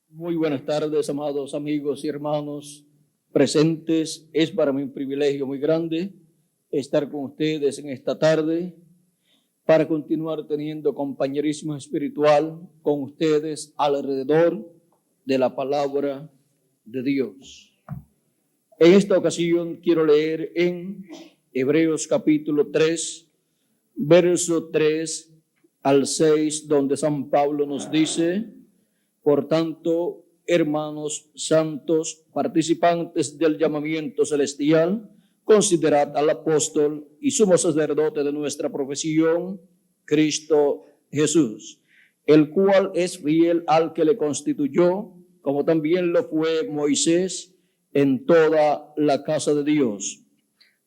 Muy buenas tardes, amados amigos y hermanos presentes. Es para mí un privilegio muy grande estar con ustedes en esta tarde para continuar teniendo compañerismo espiritual con ustedes alrededor de la palabra de Dios. En esta ocasión quiero leer en Hebreos capítulo 3, verso 3 al 6, donde San Pablo nos dice: por tanto, hermanos santos, participantes del llamamiento celestial, considerad al apóstol y sumo sacerdote de nuestra profesión, Cristo Jesús, el cual es fiel al que le constituyó, como también lo fue Moisés en toda la casa de Dios.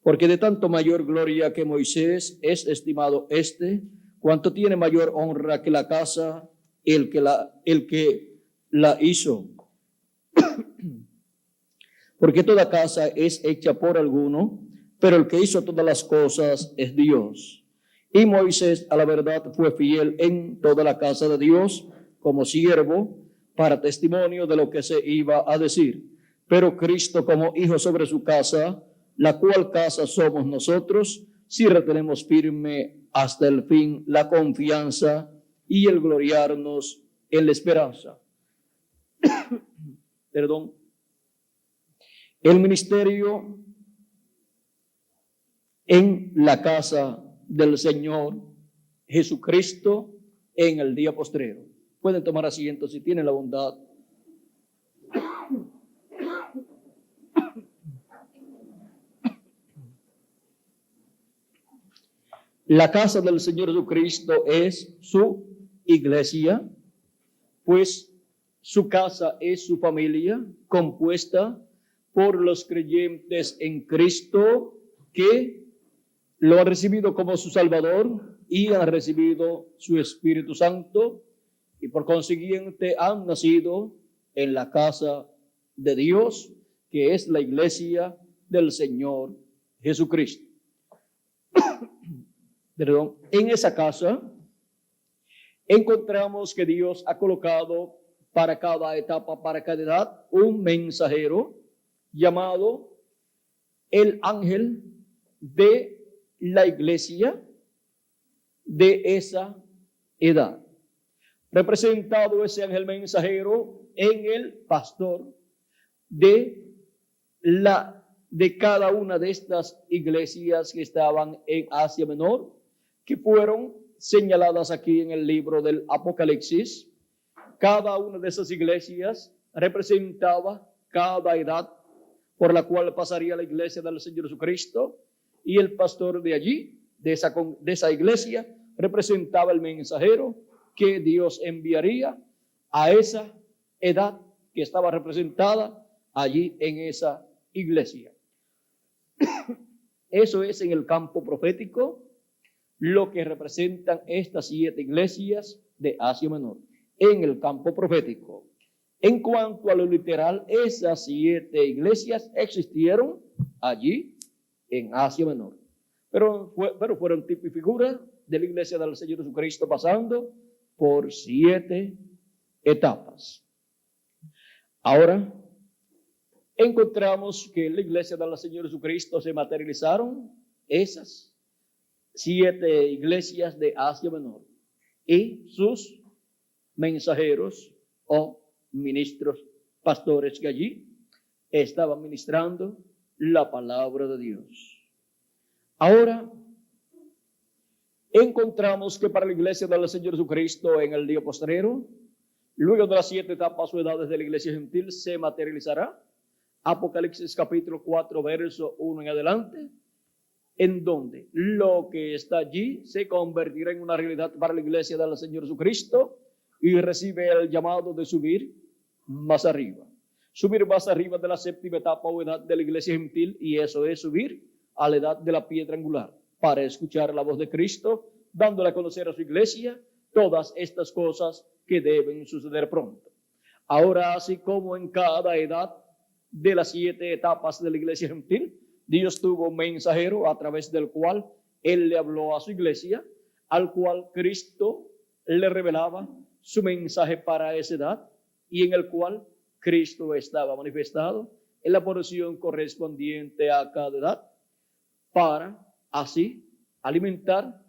Porque de tanto mayor gloria que Moisés es estimado cuanto tiene mayor honra que la casa, el que la hizo. Porque toda casa es hecha por alguno, pero el que hizo todas las cosas es Dios. Y Moisés, a la verdad, fue fiel en toda la casa de Dios como siervo para testimonio de lo que se iba a decir. Pero Cristo como hijo sobre su casa, la cual casa somos nosotros, si retenemos firme hasta el fin la confianza y el gloriarnos en la esperanza. Perdón. El ministerio en la casa del Señor Jesucristo en el día postrero. Pueden tomar asiento si tienen la bondad. La casa del Señor Jesucristo es su iglesia, pues su casa es su familia, compuesta por los creyentes en Cristo que lo han recibido como su Salvador y han recibido su Espíritu Santo y por consiguiente han nacido en la casa de Dios, que es la iglesia del Señor Jesucristo. Perdón. En esa casa encontramos que Dios ha colocado para cada etapa, para cada edad, un mensajero llamado el ángel de la iglesia de esa edad. Representado ese ángel mensajero en el pastor de cada una de estas iglesias que estaban en Asia Menor, que fueron señaladas aquí en el libro del Apocalipsis. Cada una de esas iglesias representaba cada edad por la cual pasaría la iglesia del Señor Jesucristo, y el pastor de allí, de esa iglesia, representaba el mensajero que Dios enviaría a esa edad que estaba representada allí en esa iglesia. Eso es en el campo profético lo que representan estas 7 iglesias de Asia Menor, en el campo profético. En cuanto a lo literal, esas 7 iglesias existieron allí en Asia Menor, pero fueron tipo y figura de la iglesia del Señor Jesucristo, pasando por 7 etapas. Ahora encontramos que en la iglesia del Señor Jesucristo se materializaron esas 7 iglesias de Asia Menor y sus mensajeros o ministros, pastores que allí estaban ministrando la palabra de Dios. Ahora encontramos que para la iglesia del Señor Jesucristo en el día postrero, luego de las 7 etapas o edades de la iglesia gentil, se materializará Apocalipsis capítulo 4, verso 1 en adelante, en donde lo que está allí se convertirá en una realidad para la iglesia del Señor Jesucristo y recibe el llamado de subir más arriba. Subir más arriba de la 7ª etapa o edad de la iglesia gentil, y eso es subir a la edad de la piedra angular, para escuchar la voz de Cristo, dándole a conocer a su iglesia todas estas cosas que deben suceder pronto. Ahora, así como en cada edad de las 7 etapas de la iglesia gentil, Dios tuvo un mensajero a través del cual Él le habló a su iglesia, al cual Cristo le revelaba su mensaje para esa edad. y en el cual Cristo estaba manifestado en la porción correspondiente a cada edad, para así alimentar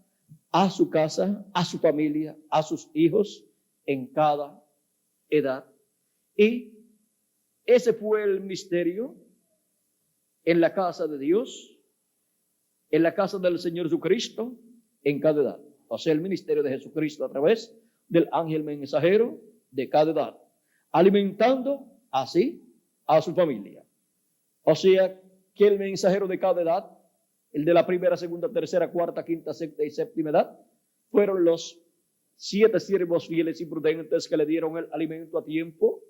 a su casa, a su familia, a sus hijos en cada edad. Y ese fue el misterio en la casa de Dios, en la casa del Señor Jesucristo, en cada edad. O sea, el ministerio de Jesucristo a través del ángel mensajero de cada edad, alimentando así a su familia. O sea, que el mensajero de cada edad, el de la primera, segunda, tercera, cuarta, quinta, sexta y séptima edad, fueron los 7 siervos fieles y prudentes que le dieron el alimento a tiempo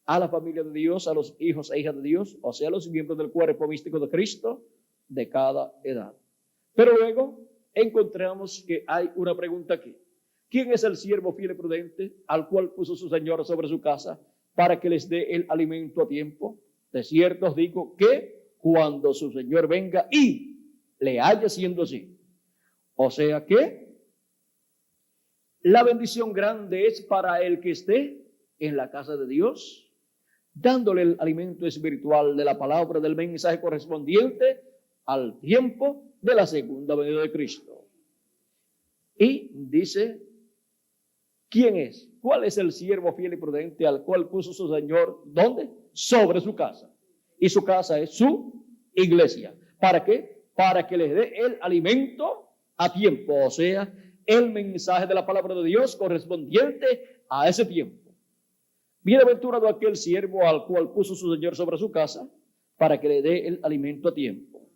a la familia de Dios, a los hijos e hijas de Dios, o sea, a los miembros del cuerpo místico de Cristo de cada edad. Pero luego encontramos que hay una pregunta aquí. ¿Quién es el siervo fiel y prudente al cual puso su Señor sobre su casa para que les dé el alimento a tiempo? De cierto os digo que cuando su Señor venga y le haya siendo así. O sea que la bendición grande es para el que esté en la casa de Dios, dándole el alimento espiritual de la palabra del mensaje correspondiente al tiempo de la segunda venida de Cristo. Y dice, ¿quién es? ¿Cuál es el siervo fiel y prudente al cual puso su Señor? ¿Dónde? Sobre su casa. Y su casa es su iglesia. ¿Para qué? Para que les dé el alimento a tiempo, o sea, el mensaje de la palabra de Dios correspondiente a ese tiempo. Bienaventurado aquel siervo al cual puso su Señor sobre su casa para que le dé el alimento a tiempo.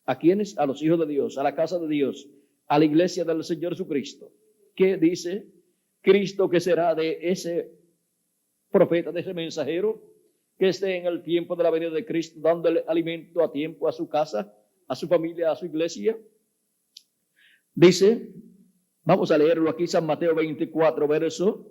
¿A quiénes? A los hijos de Dios, a la casa de Dios, a la iglesia del Señor Jesucristo. ¿Qué dice Cristo que será de ese profeta, de ese mensajero que esté en el tiempo de la venida de Cristo, dándole alimento a tiempo a su casa, a su familia, a su iglesia? Dice, vamos a leerlo aquí, San Mateo 24, verso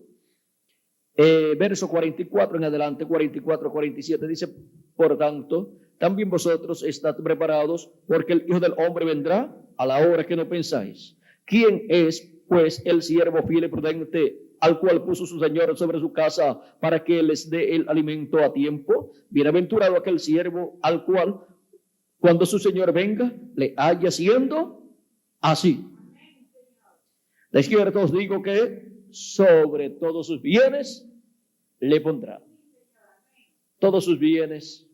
44 en adelante, 44, 47, dice, por tanto, también vosotros estad preparados, porque el Hijo del Hombre vendrá a la hora que no pensáis. ¿Quién es, pues, el siervo fiel y prudente al cual puso su Señor sobre su casa para que les dé el alimento a tiempo? Bienaventurado aquel siervo al cual, cuando su Señor venga, le haya siendo así. De cierto os digo que sobre todos sus bienes le pondrá. Todos sus bienes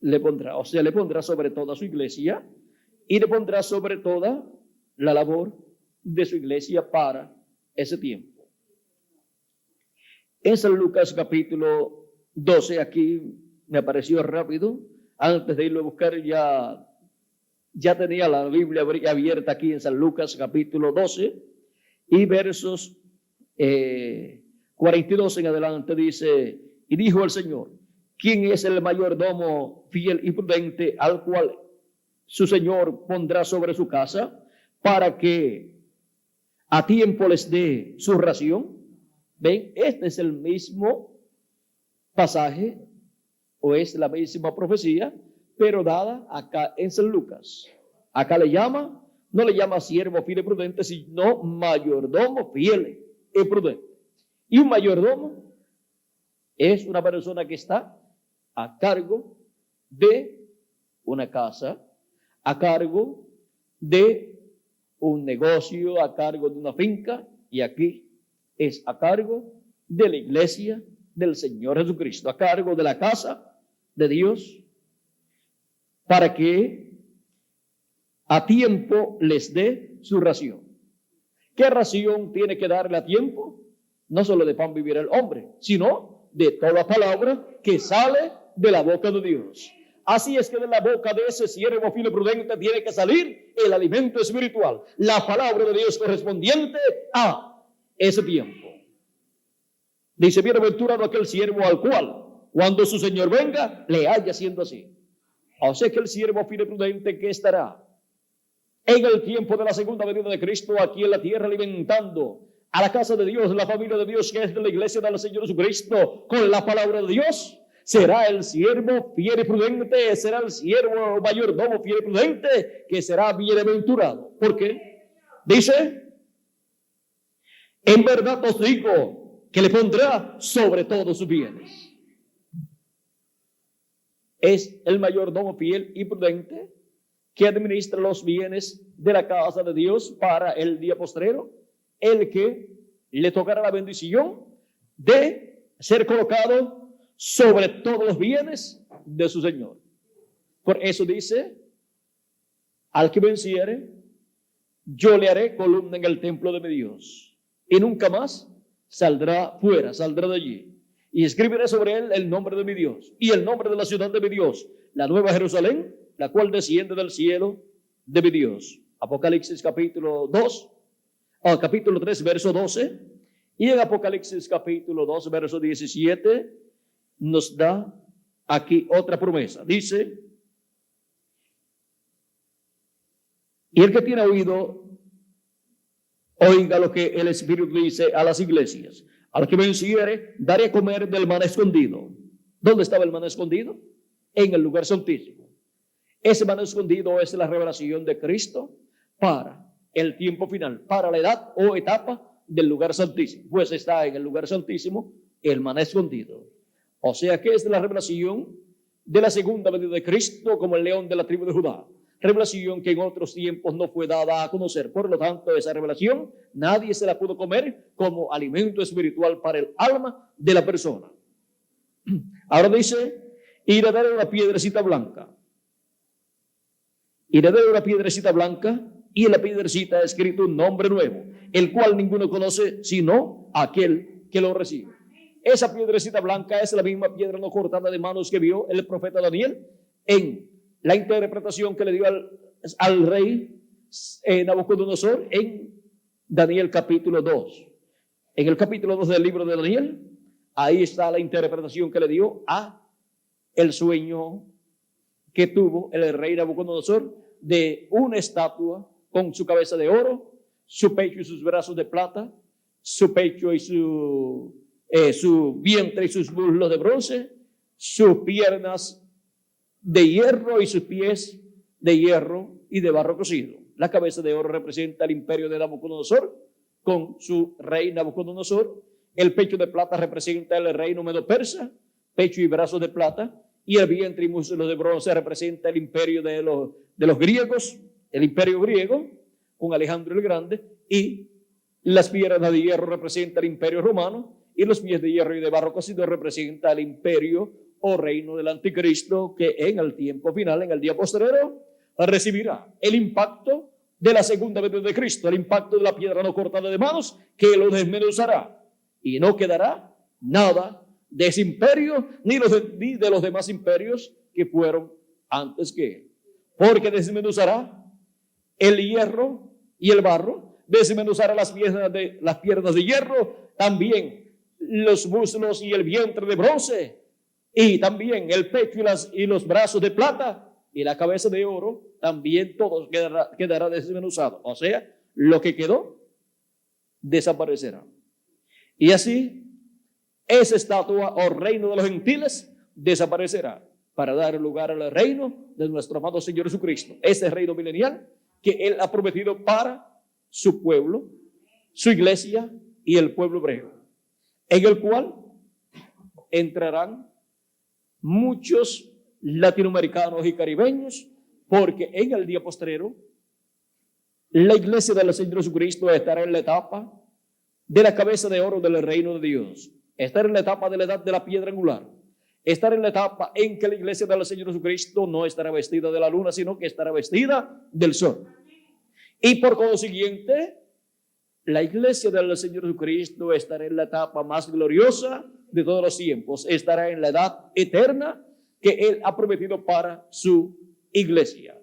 le pondrá. O sea, le pondrá sobre toda su iglesia y le pondrá sobre toda la labor de su iglesia para ese tiempo. En San Lucas capítulo 12, aquí me apareció rápido, antes de irlo a buscar ya tenía la Biblia abierta aquí en San Lucas capítulo 12 y versos 42 en adelante dice, y dijo el Señor, ¿quién es el mayordomo fiel y prudente al cual su Señor pondrá sobre su casa para que a tiempo les dé su ración? ¿Ven? Este es el mismo pasaje o es la misma profecía, pero dada acá en San Lucas. Acá no le llama siervo fiel y prudente, sino mayordomo fiel y prudente. Y un mayordomo es una persona que está a cargo de una casa, a cargo de un negocio, a cargo de una finca, y aquí es a cargo de la iglesia del Señor Jesucristo, a cargo de la casa de Dios, para que a tiempo les dé su ración. ¿Qué ración tiene que darle a tiempo? No solo de pan vivirá el hombre, sino de toda palabra que sale de la boca de Dios. Así es que de la boca de ese siervo fiel y prudente tiene que salir el alimento espiritual, la palabra de Dios correspondiente a ese tiempo. Dice, bienaventurado aquel siervo al cual, cuando su Señor venga, le haya siendo así. O sea que el siervo fiel y prudente que estará en el tiempo de la segunda venida de Cristo aquí en la tierra, alimentando a la casa de Dios, la familia de Dios, que es de la iglesia del Señor Jesucristo, con la palabra de Dios, será el siervo fiel y prudente, será el siervo mayordomo fiel y prudente, que será bienaventurado. ¿Por qué? Dice, en verdad os digo que le pondrá sobre todos sus bienes. Es el mayordomo fiel y prudente que administra los bienes de la casa de Dios para el día postrero, el que le tocará la bendición de ser colocado sobre todos los bienes de su Señor. Por eso dice, al que venciere, yo le haré columna en el templo de mi Dios, y nunca más saldrá fuera, saldrá de allí. Y escribiré sobre él el nombre de mi Dios y el nombre de la ciudad de mi Dios, la nueva Jerusalén, la cual desciende del cielo de mi Dios. Apocalipsis capítulo 2, capítulo 3, verso 12. Y en Apocalipsis capítulo 2, verso 17, nos da aquí otra promesa. Dice, y el que tiene oído, oiga lo que el Espíritu dice a las iglesias. Al que venciere, daré a comer del maná escondido. ¿Dónde estaba el maná escondido? En el lugar santísimo. Ese maná escondido es la revelación de Cristo para el tiempo final, para la edad o etapa del lugar santísimo. Pues está en el lugar santísimo el maná escondido. O sea que es la revelación de la segunda venida de Cristo como el león de la tribu de Judá. Revelación que en otros tiempos no fue dada a conocer. Por lo tanto, esa revelación nadie se la pudo comer como alimento espiritual para el alma de la persona. Ahora dice, y le daré una piedrecita blanca. Y le daré una piedrecita blanca, y en la piedrecita ha escrito un nombre nuevo, el cual ninguno conoce sino aquel que lo recibe. Esa piedrecita blanca es la misma piedra no cortada de manos que vio el profeta Daniel en la interpretación que le dio al rey Nabucodonosor en Daniel capítulo 2. En el capítulo 2 del libro de Daniel, ahí está la interpretación que le dio a el sueño que tuvo el rey Nabucodonosor de una estatua con su cabeza de oro, su pecho y sus brazos de plata, su pecho y su vientre y sus muslos de bronce, sus piernas de hierro y sus pies de hierro y de barro cocido. La cabeza de oro representa el imperio de Nabucodonosor con su rey Nabucodonosor. El pecho de plata representa el reino medo-persa, pecho y brazos de plata. Y el vientre y muslos de bronce representa el imperio de los griegos, el imperio griego con Alejandro el Grande. Y las piernas de hierro representan el imperio romano. Y los pies de hierro y de barro cocido representa el imperio o reino del anticristo, que en el tiempo final, en el día postrero, recibirá el impacto de la segunda venida de Cristo, el impacto de la piedra no cortada de manos, que lo desmenuzará y no quedará nada de ese imperio ni de los demás imperios que fueron antes que él, porque desmenuzará el hierro y el barro, desmenuzará las piernas de hierro, también los muslos y el vientre de bronce, y también el pecho y los brazos de plata, y la cabeza de oro, también todo quedará desmenuzado. O sea, lo que quedó desaparecerá. Y así, esa estatua o reino de los gentiles desaparecerá para dar lugar al reino de nuestro amado Señor Jesucristo. Ese reino milenial que Él ha prometido para su pueblo, su iglesia y el pueblo hebreo, en el cual entrarán muchos latinoamericanos y caribeños, porque en el día postrero la iglesia del Señor Jesucristo estará en la etapa de la cabeza de oro del reino de Dios, estar en la etapa de la edad de la piedra angular, estar en la etapa en que la iglesia del Señor Jesucristo no estará vestida de la luna, sino que estará vestida del sol. Y por consiguiente, la iglesia del Señor Jesucristo estará en la etapa más gloriosa de todos los tiempos, estará en la edad eterna que Él ha prometido para su iglesia.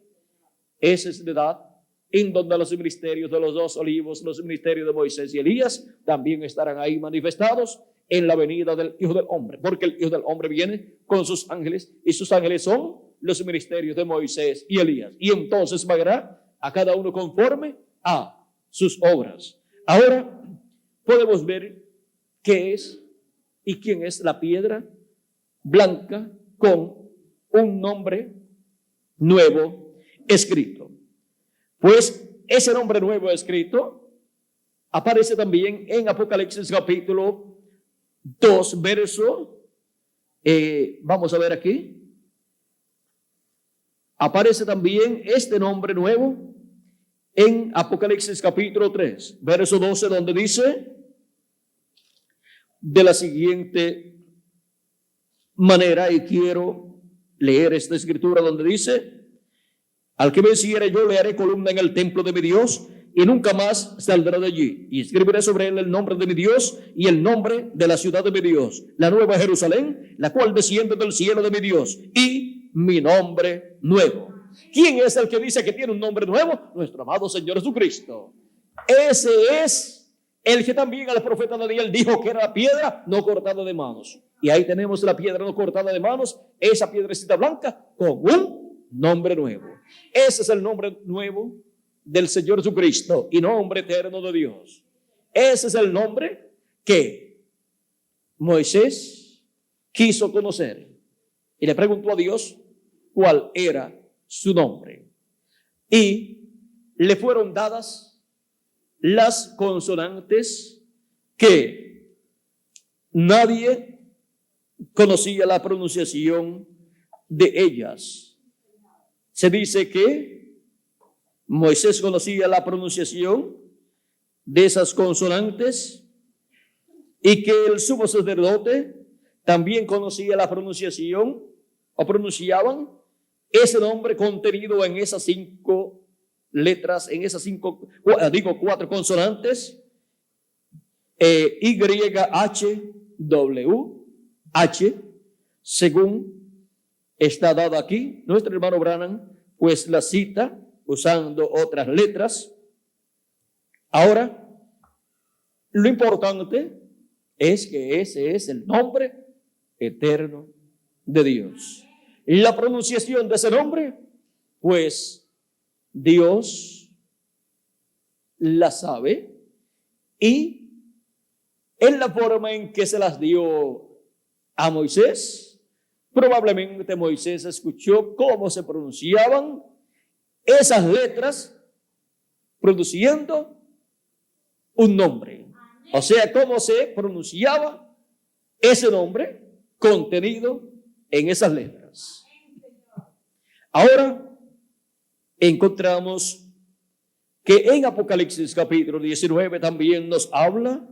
Esa es la edad en donde los ministerios de los dos olivos, los ministerios de Moisés y Elías, también estarán ahí manifestados en la venida del Hijo del Hombre, porque el Hijo del Hombre viene con sus ángeles, y sus ángeles son los ministerios de Moisés y Elías, y entonces pagará a cada uno conforme a sus obras. Ahora podemos ver qué es y quién es la piedra blanca con un nombre nuevo escrito. Pues ese nombre nuevo escrito aparece también en Apocalipsis capítulo 2, verso, vamos a ver aquí, aparece también este nombre nuevo en Apocalipsis capítulo 3, verso 12, donde dice de la siguiente manera, y quiero leer esta escritura donde dice: al que venciere yo le haré columna en el templo de mi Dios, y nunca más saldrá de allí. Y escribiré sobre él el nombre de mi Dios y el nombre de la ciudad de mi Dios, la nueva Jerusalén, la cual desciende del cielo de mi Dios, y mi nombre nuevo. ¿Quién es el que dice que tiene un nombre nuevo? Nuestro amado Señor Jesucristo. Ese es el que también al profeta Daniel dijo que era la piedra no cortada de manos. Y ahí tenemos la piedra no cortada de manos, esa piedrecita blanca con un nombre nuevo. Ese es el nombre nuevo del Señor Jesucristo y nombre eterno de Dios. Ese es el nombre que Moisés quiso conocer y le preguntó a Dios cuál era su nombre. Y le fueron dadas las consonantes que nadie conocía la pronunciación de ellas. Se dice que Moisés conocía la pronunciación de esas consonantes y que el sumo sacerdote también conocía la pronunciación o pronunciaban ese nombre contenido en esas 5 letras, en esas 4 consonantes, Y, H, W, H, según está dado aquí. Nuestro hermano Branham pues la cita usando otras letras. Ahora, lo importante es que ese es el nombre eterno de Dios. Y la pronunciación de ese nombre, pues Dios la sabe, y en la forma en que se las dio a Moisés, probablemente Moisés escuchó cómo se pronunciaban esas letras produciendo un nombre. O sea, cómo se pronunciaba ese nombre contenido en esas letras. Ahora encontramos que en Apocalipsis capítulo 19 también nos habla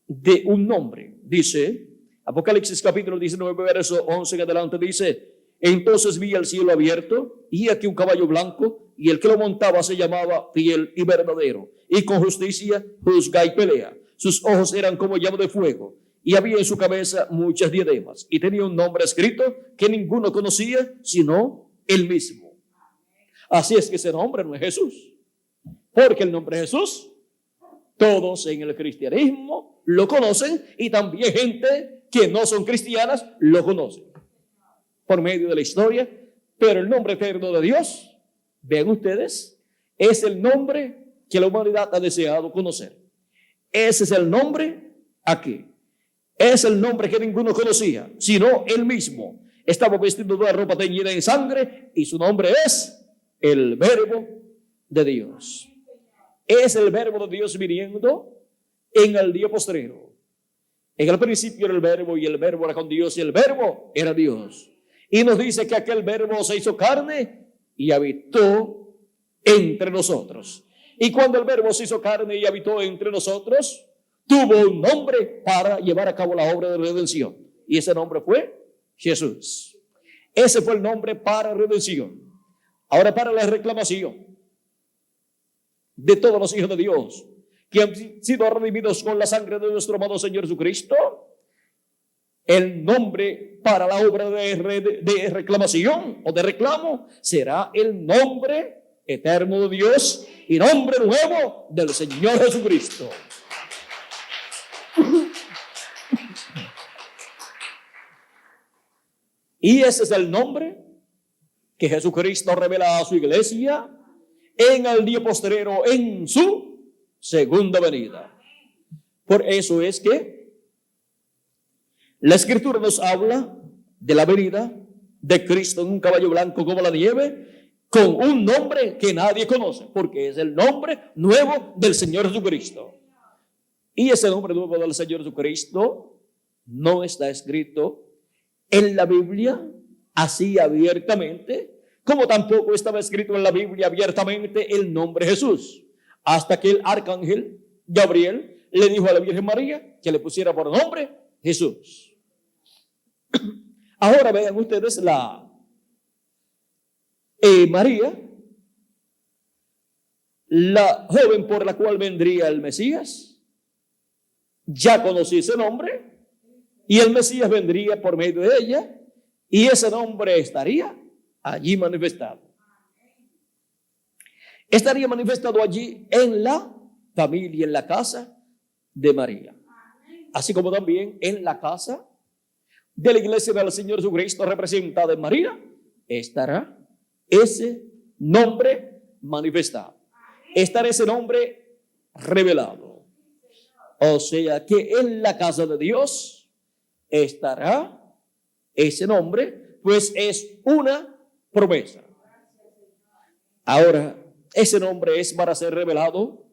de un nombre. Dice, Apocalipsis capítulo 19, verso 11 en adelante, dice: entonces vi el cielo abierto, y aquí un caballo blanco, y el que lo montaba se llamaba Fiel y Verdadero, y con justicia juzga y pelea. Sus ojos eran como llama de fuego, y había en su cabeza muchas diademas, y tenía un nombre escrito que ninguno conocía sino él mismo. Así es que ese nombre no es Jesús, porque el nombre de Jesús todos en el cristianismo lo conocen, y también gente que no son cristianas lo conocen por medio de la historia. Pero el nombre eterno de Dios, vean ustedes, es el nombre que la humanidad ha deseado conocer. Ese es el nombre aquí. Es el nombre que ninguno conocía, sino él mismo. Estaba vestido de una ropa teñida en sangre, y su nombre es el Verbo de Dios. Es el Verbo de Dios viniendo en el día postrero. En el principio era el Verbo, y el Verbo era con Dios, y el Verbo era Dios. Y nos dice que aquel Verbo se hizo carne y habitó entre nosotros. Y cuando el Verbo se hizo carne y habitó entre nosotros, tuvo un nombre para llevar a cabo la obra de redención. Y ese nombre fue Jesús. Ese fue el nombre para redención. Ahora, para la reclamación de todos los hijos de Dios que han sido redimidos con la sangre de nuestro amado Señor Jesucristo, el nombre para la obra de reclamación o de reclamo será el nombre eterno de Dios y nombre nuevo del Señor Jesucristo. Y ese es el nombre que Jesucristo revela a su iglesia en el día postrero, en su segunda venida. Por eso es que la Escritura nos habla de la venida de Cristo en un caballo blanco como la nieve, con un nombre que nadie conoce, porque es el nombre nuevo del Señor Jesucristo. Y ese nombre nuevo del Señor Jesucristo no está escrito en la Biblia así abiertamente, como tampoco estaba escrito en la Biblia abiertamente el nombre Jesús, hasta que el arcángel Gabriel le dijo a la Virgen María que le pusiera por nombre Jesús. Ahora vean ustedes María, la joven por la cual vendría el Mesías, ya conocía ese nombre, y el Mesías vendría por medio de ella, y ese nombre estaría allí manifestado. Estaría manifestado allí en la familia, en la casa de María, así como también en la casa de la iglesia del Señor Jesucristo representada en María, estará ese nombre manifestado, estará ese nombre revelado. O sea que en la casa de Dios estará ese nombre, pues es una promesa. Ahora, ese nombre es para ser revelado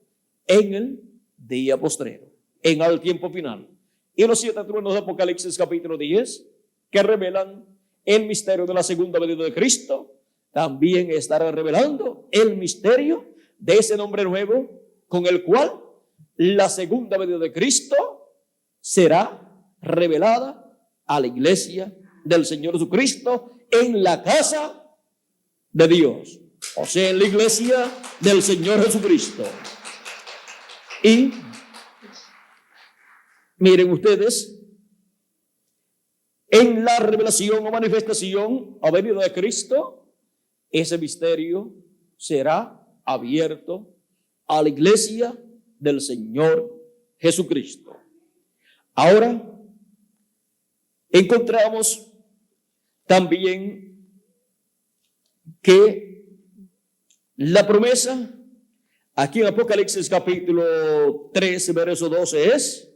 en el día postrero, en el tiempo final. Y los 7 truenos de Apocalipsis capítulo 10, que revelan el misterio de la segunda venida de Cristo, también estará revelando el misterio de ese nombre nuevo con el cual la segunda venida de Cristo será revelada a la iglesia del Señor Jesucristo en la casa de Dios, o sea, en la iglesia del Señor Jesucristo. Y miren ustedes, en la revelación o manifestación o venida de Cristo, ese misterio será abierto a la iglesia del Señor Jesucristo. Ahora, encontramos también que la promesa aquí en Apocalipsis capítulo 3, verso 12 es: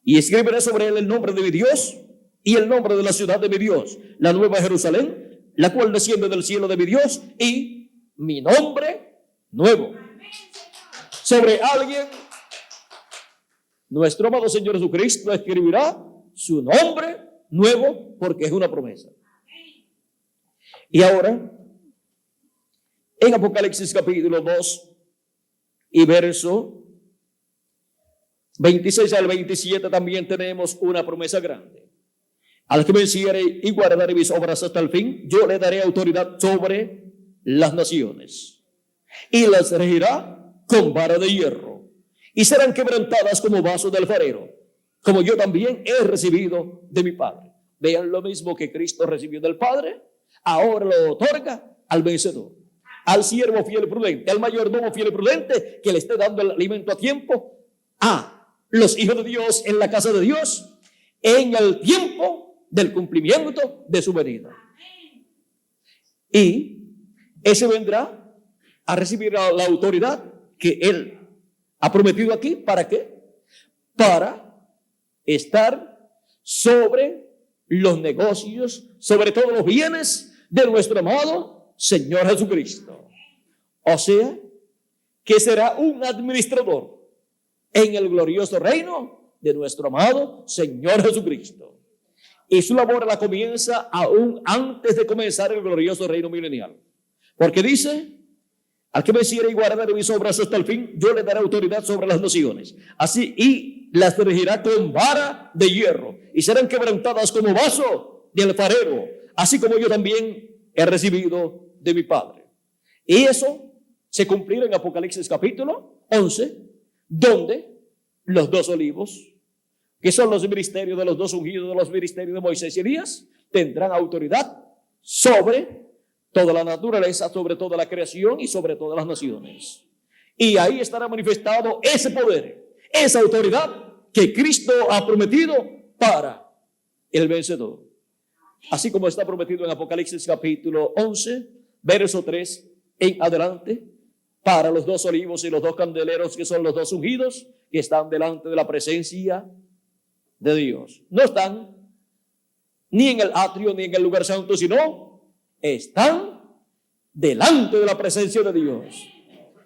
y escribiré sobre él el nombre de mi Dios y el nombre de la ciudad de mi Dios, la nueva Jerusalén, la cual desciende del cielo de mi Dios, y mi nombre nuevo. Sobre alguien, nuestro amado Señor Jesucristo escribirá su nombre nuevo, porque es una promesa. Y ahora, en Apocalipsis capítulo 2 y verso 26 al 27 también tenemos una promesa grande. Al que venciere y guardare mis obras hasta el fin, yo le daré autoridad sobre las naciones, y las regirá con vara de hierro, y serán quebrantadas como vasos de alfarero, como yo también he recibido de mi Padre. Vean, lo mismo que Cristo recibió del Padre, ahora lo otorga al vencedor, al siervo fiel y prudente, al mayordomo fiel y prudente, que le esté dando el alimento a tiempo a los hijos de Dios en la casa de Dios en el tiempo del cumplimiento de su venida. Y ese vendrá a recibir la autoridad que él ha prometido aquí. ¿Para qué? Para estar sobre los negocios, sobre todos los bienes de nuestro amado Señor Jesucristo. O sea, que será un administrador en el glorioso reino de nuestro amado Señor Jesucristo. Y su labor la comienza aún antes de comenzar el glorioso reino milenial. Porque dice: al que venciere y guardare mis obras hasta el fin, yo le daré autoridad sobre las naciones. Así, y las regirá con vara de hierro, y serán quebrantadas como vaso de alfarero, así como yo también he recibido de mi Padre. Y eso se cumplirá en Apocalipsis capítulo 11, donde los 2 olivos, que son los ministerios de los 2 ungidos de los ministerios de Moisés y Elías, tendrán autoridad sobre toda la naturaleza, sobre toda la creación y sobre todas las naciones. Y ahí estará manifestado ese poder, esa autoridad que Cristo ha prometido para el vencedor. Así como está prometido en Apocalipsis capítulo 11, verso 3 en adelante, para los 2 olivos y los 2 candeleros, que son los 2 ungidos, que están delante de la presencia de Dios. No están ni en el atrio ni en el lugar santo, sino están delante de la presencia de Dios.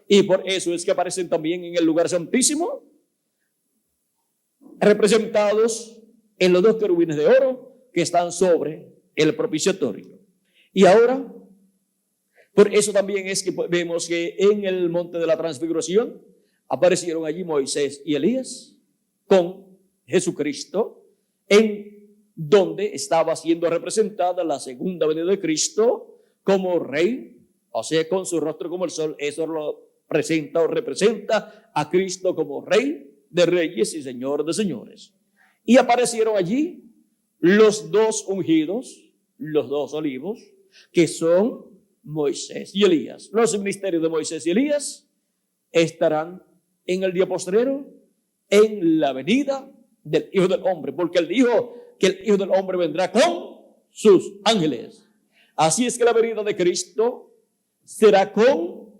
Y por eso es que aparecen también en el lugar santísimo representados en los dos querubines de oro que están sobre el propiciatorio. Y ahora, por eso también es que vemos que en el monte de la transfiguración aparecieron allí Moisés y Elías con Jesucristo, en donde estaba siendo representada la segunda venida de Cristo como rey, o sea, con su rostro como el sol. Eso lo presenta o representa a Cristo como rey de reyes y señor de señores. Y aparecieron allí los dos ungidos, los dos olivos, que son Moisés y Elías. Los ministerios de Moisés y Elías estarán en el día postrero, en la venida del Hijo del Hombre, porque él dijo que el Hijo del Hombre vendrá con sus ángeles. Así es que la venida de Cristo será con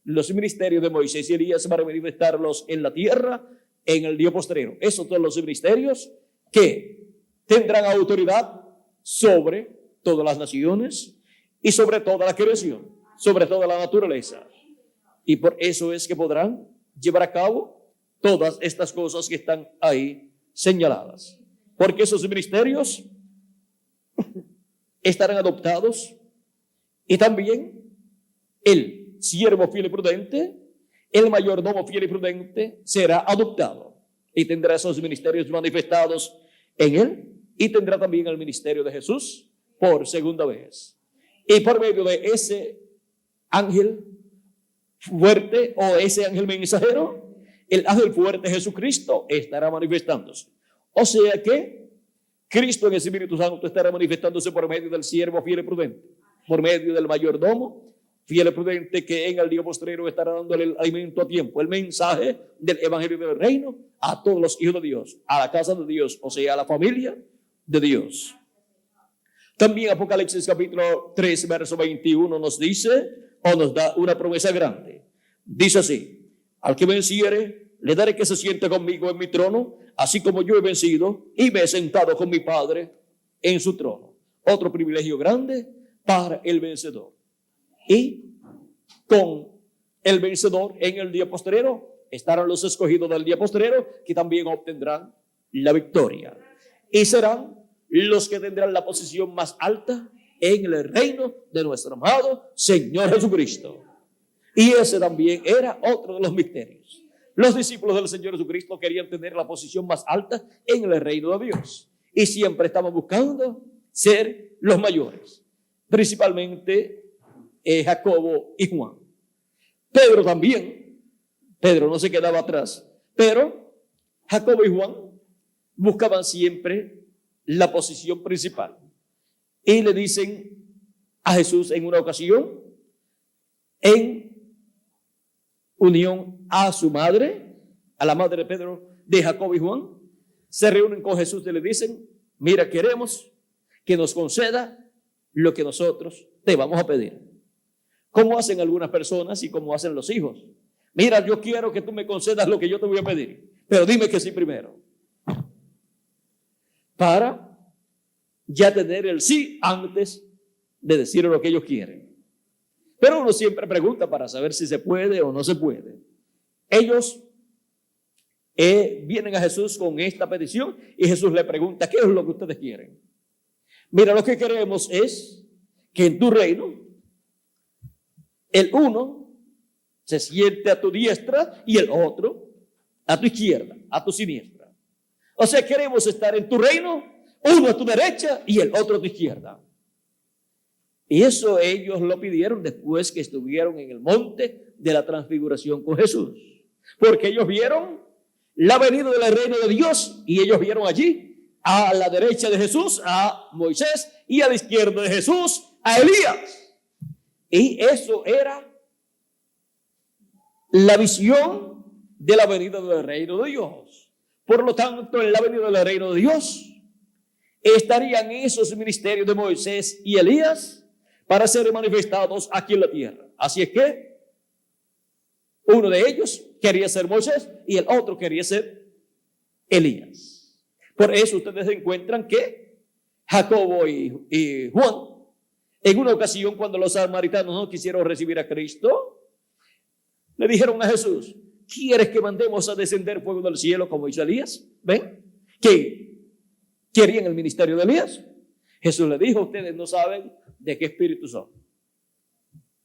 los ministerios de Moisés y Elías para manifestarlos en la tierra en el día postrero. Esos son los ministerios que tendrán autoridad sobre todas las naciones y sobre toda la creación, sobre toda la naturaleza. Y por eso es que podrán llevar a cabo todas estas cosas que están ahí señaladas. Porque esos ministerios estarán adoptados y también el siervo fiel y prudente, el mayordomo fiel y prudente será adoptado y tendrá esos ministerios manifestados en él y tendrá también el ministerio de Jesús por segunda vez. Y por medio de ese ángel fuerte o ese ángel mensajero, el ángel fuerte Jesucristo estará manifestándose. O sea que Cristo en el Espíritu Santo estará manifestándose por medio del siervo fiel y prudente, por medio del mayordomo fiel y prudente, que en el día postrero estará dándole el alimento a tiempo, el mensaje del evangelio del reino a todos los hijos de Dios, a la casa de Dios, o sea, a la familia de Dios. También Apocalipsis capítulo 3, verso 21 nos dice, o nos da una promesa grande. Dice así: al que venciere, le daré que se siente conmigo en mi trono, así como yo he vencido y me he sentado con mi Padre en su trono. Otro privilegio grande para el vencedor. Y con el vencedor en el día postrero estarán los escogidos del día postrero, que también obtendrán la victoria. Y serán los que tendrán la posición más alta en el reino de nuestro amado Señor Jesucristo. Y ese también era otro de los misterios. Los discípulos del Señor Jesucristo querían tener la posición más alta en el reino de Dios. Y siempre estaban buscando ser los mayores. Principalmente Jacobo y Juan. Pedro también. Pedro no se quedaba atrás. Pero Jacobo y Juan buscaban siempre la posición principal. Y le dicen a Jesús en una ocasión, en unión a su madre, a la madre de Pedro, de Jacobo y Juan, se reúnen con Jesús y le dicen: mira, queremos que nos conceda lo que nosotros te vamos a pedir. Como hacen algunas personas y como hacen los hijos. Mira, yo quiero que tú me concedas lo que yo te voy a pedir, pero dime que sí primero. Para ya tener el sí antes de decir lo que ellos quieren. Pero uno siempre pregunta para saber si se puede o no se puede. Ellos vienen a Jesús con esta petición y Jesús le pregunta: ¿qué es lo que ustedes quieren? Mira, lo que queremos es que en tu reino el uno se siente a tu diestra y el otro a tu izquierda, a tu siniestra. O sea, queremos estar en tu reino, uno a tu derecha y el otro a tu izquierda. Y eso ellos lo pidieron después que estuvieron en el monte de la transfiguración con Jesús. Porque ellos vieron la venida del reino de Dios y ellos vieron allí a la derecha de Jesús a Moisés y a la izquierda de Jesús a Elías. Y eso era la visión de la venida del reino de Dios. Por lo tanto, en la venida del reino de Dios estarían esos ministerios de Moisés y Elías para ser manifestados aquí en la tierra. Así es que uno de ellos quería ser Moisés y el otro quería ser Elías. Por eso ustedes encuentran que Jacobo y Juan, en una ocasión cuando los samaritanos no quisieron recibir a Cristo, le dijeron a Jesús: ¿quieres que mandemos a descender fuego del cielo como hizo Elías? ¿Ven? que querían el ministerio de Elías. Jesús le dijo, ustedes no saben de qué espíritu son.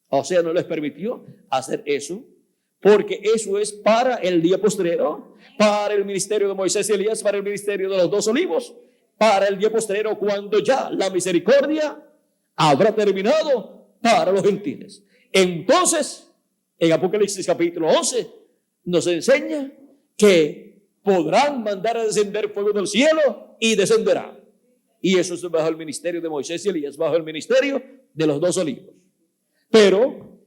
O sea, no les permitió hacer eso, porque eso es para el día postrero, para el ministerio de Moisés y Elías, para el ministerio de los 2 olivos, para el día postrero, cuando ya la misericordia habrá terminado para los gentiles. Entonces, en Apocalipsis capítulo 11, nos enseña que podrán mandar a descender fuego del cielo y descenderá. Y eso es bajo el ministerio de Moisés y Elías, bajo el ministerio de los 2 olivos. Pero,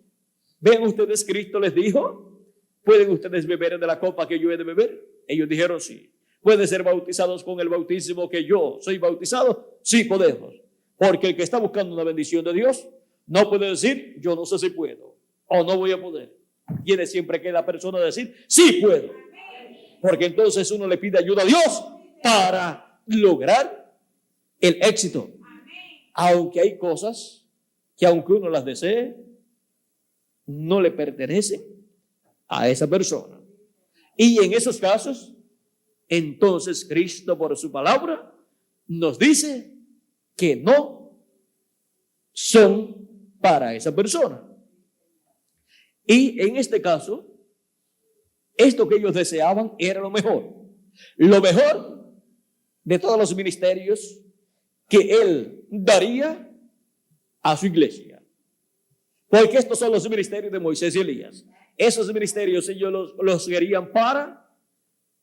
ven ustedes, Cristo les dijo, ¿pueden ustedes beber de la copa que yo he de beber? Ellos dijeron sí. ¿Pueden ser bautizados con el bautismo que yo soy bautizado? Sí, podemos. Porque el que está buscando una bendición de Dios no puede decir, yo no sé si puedo o no voy a poder. Tiene siempre que la persona decir, sí puedo. Porque entonces uno le pide ayuda a Dios para lograr el éxito. Aunque hay cosas que aunque uno las desee, no le pertenecen a esa persona. Y en esos casos, entonces Cristo por su palabra nos dice que no son para esa persona. Y en este caso, esto que ellos deseaban era lo mejor. Lo mejor de todos los ministerios que Él daría a su iglesia. Porque estos son los ministerios de Moisés y Elías. Esos ministerios ellos los querían para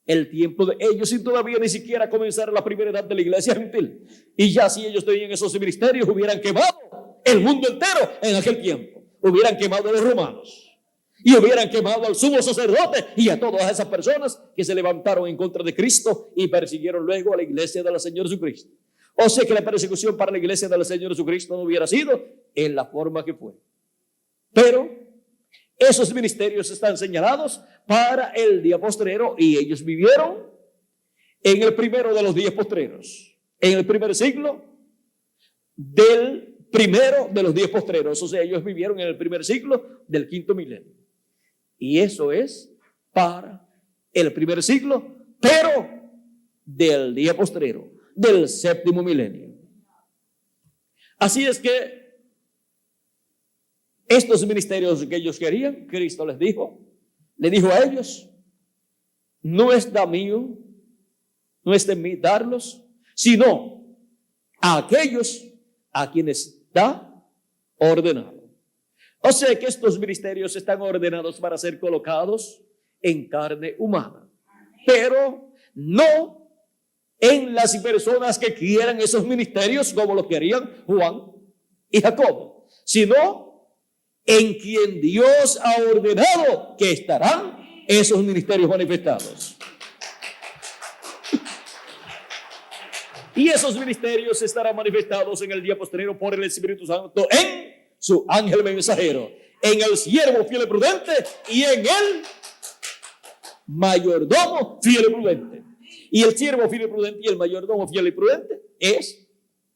el tiempo de ellos y todavía ni siquiera comenzar la primera edad de la iglesia gentil. Y ya si ellos tenían esos ministerios, hubieran quemado el mundo entero en aquel tiempo. Hubieran quemado a los romanos. Y hubieran quemado al sumo sacerdote y a todas esas personas que se levantaron en contra de Cristo y persiguieron luego a la iglesia del Señor Jesucristo. O sea que la persecución para la iglesia del Señor Jesucristo no hubiera sido en la forma que fue. Pero esos ministerios están señalados para el día postrero y ellos vivieron en el primero de los días postreros, en el primer siglo del primero de los días postreros. O sea, ellos vivieron en el primer siglo del 5º milenio. Y eso es para el primer siglo, pero del día postrero, del 7º milenio. Así es que estos ministerios que ellos querían, Cristo le dijo a ellos, no es de mío, no es de mí darlos, sino a aquellos a quienes está ordenado. O sea que estos ministerios están ordenados para ser colocados en carne humana, pero no en las personas que quieran esos ministerios como lo querían Juan y Jacobo, sino en quien Dios ha ordenado que estarán esos ministerios manifestados. Y esos ministerios estarán manifestados en el día postrero por el Espíritu Santo en su ángel mensajero, en el siervo fiel y prudente y en el mayordomo fiel y prudente. Y el siervo fiel y prudente y el mayordomo fiel y prudente es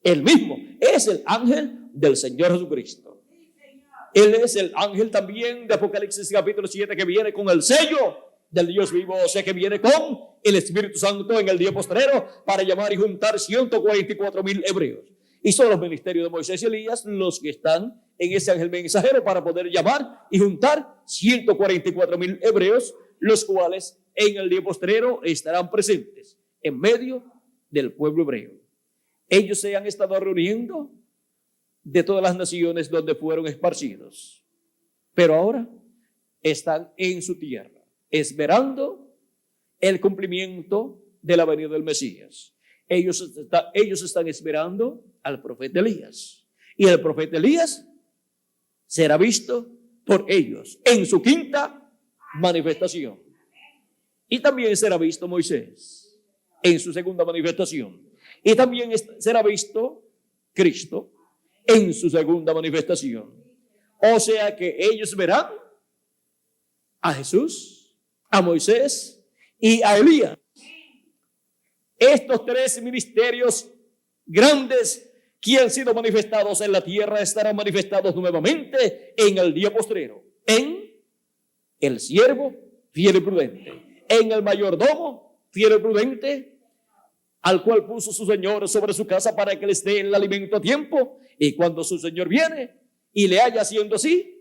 el mismo, es el ángel del Señor Jesucristo. Él es el ángel también de Apocalipsis capítulo 7 que viene con el sello del Dios vivo, o sea que viene con el Espíritu Santo en el día postrero para llamar y juntar 144,000 hebreos. Y son los ministerios de Moisés y Elías los que están en ese ángel mensajero para poder llamar y juntar 144,000 hebreos, los cuales en el día postrero estarán presentes en medio del pueblo hebreo. Ellos se han estado reuniendo de todas las naciones donde fueron esparcidos, pero ahora están en su tierra, esperando el cumplimiento de la venida del Mesías. Ellos están esperando al profeta Elías, y el profeta Elías será visto por ellos en su 5ª manifestación, y también será visto Moisés en su 2ª manifestación, y también será visto Cristo en su 2ª manifestación. O sea que ellos verán a Jesús, a Moisés y a Elías. Estos 3 ministerios grandes que han sido manifestados en la tierra estarán manifestados nuevamente en el día postrero, en el siervo fiel y prudente, en el mayordomo fiel y prudente al cual puso su Señor sobre su casa para que les dé el alimento a tiempo. Y cuando su Señor viene y le haya haciendo así,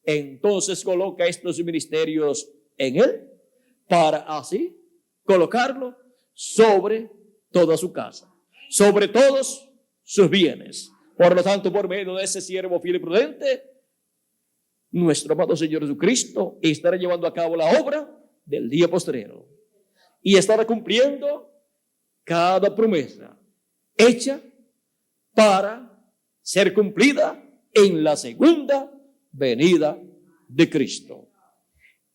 entonces coloca estos ministerios en él para así colocarlo sobre toda su casa, sobre todos sus bienes. Por lo tanto, por medio de ese siervo fiel y prudente, nuestro amado Señor Jesucristo estará llevando a cabo la obra del día postrero y estará cumpliendo cada promesa hecha para ser cumplida en la segunda venida de Cristo.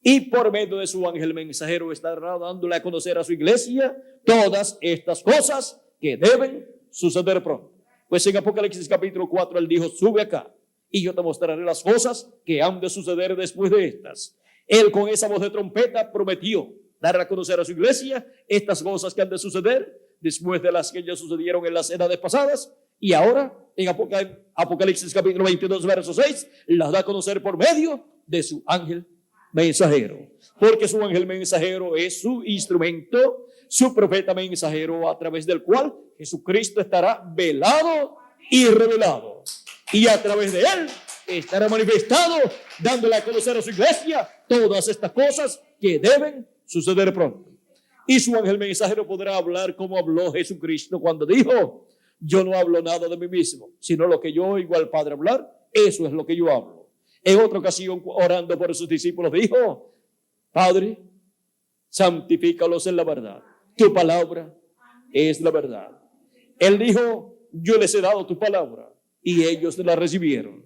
Y por medio de su ángel mensajero estará dándole a conocer a su iglesia todas estas cosas que deben suceder pronto. Pues en Apocalipsis capítulo 4 él dijo: sube acá y yo te mostraré las cosas que han de suceder después de estas. Él con esa voz de trompeta prometió dar a conocer a su iglesia estas cosas que han de suceder después de las que ya sucedieron en las edades pasadas. Y ahora en Apocalipsis capítulo 22 verso 6 las da a conocer por medio de su ángel mensajero, porque su ángel mensajero es su instrumento, su profeta mensajero, a través del cual Jesucristo estará velado y revelado, y a través de él estará manifestado, dándole a conocer a su iglesia todas estas cosas que deben suceder pronto. Y su ángel mensajero podrá hablar como habló Jesucristo cuando dijo: yo no hablo nada de mí mismo, sino lo que yo oigo al Padre hablar, eso es lo que yo hablo. En otra ocasión, orando por sus discípulos, dijo: Padre, santifícalos en la verdad. Tu palabra es la verdad. Él dijo: yo les he dado tu palabra, y ellos la recibieron.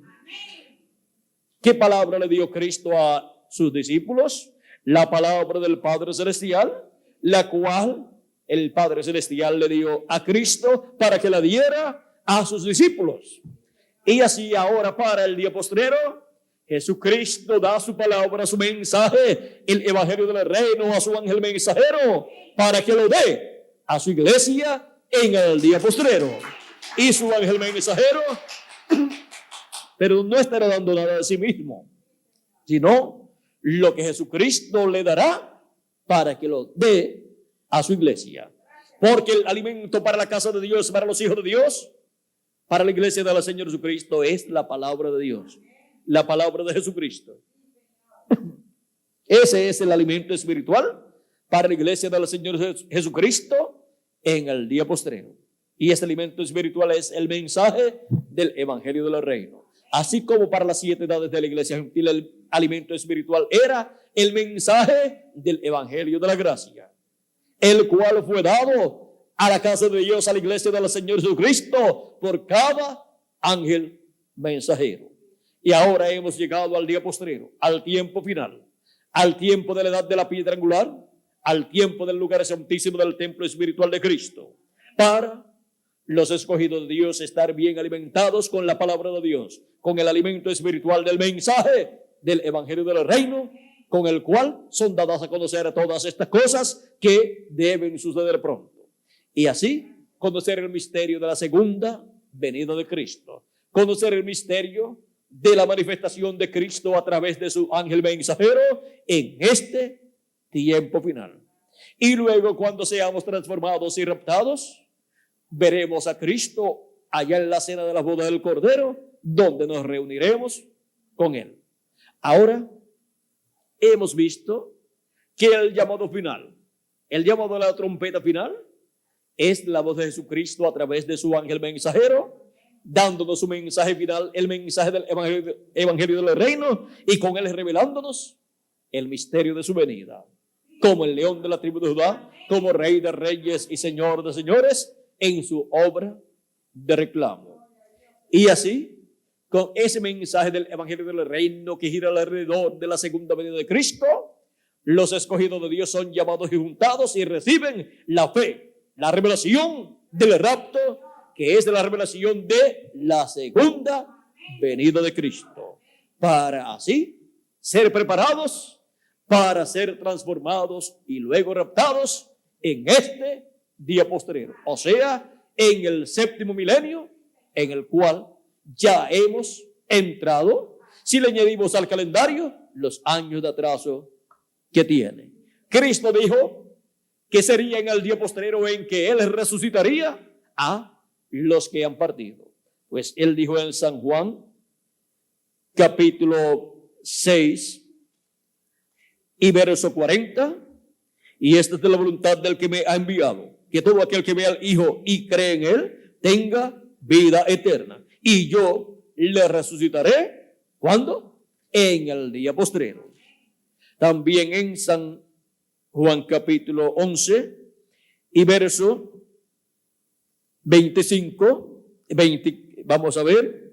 ¿Qué palabra le dio Cristo a sus discípulos? La palabra del Padre Celestial, la cual el Padre Celestial le dio a Cristo para que la diera a sus discípulos. Y así ahora, para el día postrero, Jesucristo da su palabra, su mensaje, el evangelio del reino, a su ángel mensajero, para que lo dé a su iglesia en el día postrero. Y su ángel mensajero, pero no estará dando nada de sí mismo, sino lo que Jesucristo le dará para que lo dé a su iglesia. Porque el alimento para la casa de Dios, para los hijos de Dios, para la iglesia del Señor Jesucristo, es la palabra de Dios, la palabra de Jesucristo. Ese es el alimento espiritual para la iglesia del Señor Jesucristo en el día postrero. Y ese alimento espiritual es el mensaje del evangelio del reino. Así como para las 7 edades de la iglesia gentil el alimento espiritual era el mensaje del evangelio de la gracia, el cual fue dado a la casa de Dios, a la iglesia del Señor Jesucristo, por cada ángel mensajero. Y ahora hemos llegado al día postrero, al tiempo final, al tiempo de la edad de la piedra angular, al tiempo del lugar santísimo del templo espiritual de Cristo, para los escogidos de Dios estar bien alimentados con la palabra de Dios, con el alimento espiritual del mensaje del evangelio del reino, con el cual son dadas a conocer todas estas cosas que deben suceder pronto. Y así conocer el misterio de la segunda venida de Cristo, conocer el misterio de la manifestación de Cristo a través de su ángel mensajero en este tiempo final. Y luego, cuando seamos transformados y raptados, veremos a Cristo allá en la cena de la boda del Cordero, donde nos reuniremos con él. Ahora hemos visto que el llamado final, el llamado de la trompeta final, es la voz de Jesucristo a través de su ángel mensajero, dándonos su mensaje final, el mensaje del evangelio del reino, y con él revelándonos el misterio de su venida, como el león de la tribu de Judá, como rey de reyes y señor de señores, en su obra de reclamo. Y así, con ese mensaje del evangelio del reino que gira alrededor de la segunda venida de Cristo, los escogidos de Dios son llamados y juntados y reciben la fe, la revelación del rapto, que es de la revelación de la segunda venida de Cristo, para así ser preparados para ser transformados y luego raptados en este día postrero, o sea, en el séptimo milenio, en el cual ya hemos entrado, si le añadimos al calendario los años de atraso que tiene. Cristo dijo ¿Qué sería en el día postrero en que Él resucitaría? A los que han partido. Pues Él dijo en San Juan, capítulo 6 y verso 40, y esta es de la voluntad del que me ha enviado, que todo aquel que vea al Hijo y cree en Él tenga vida eterna. Y yo le resucitaré, ¿cuándo? En el día postrero. También en San Juan capítulo 11 y verso 25, 20, vamos a ver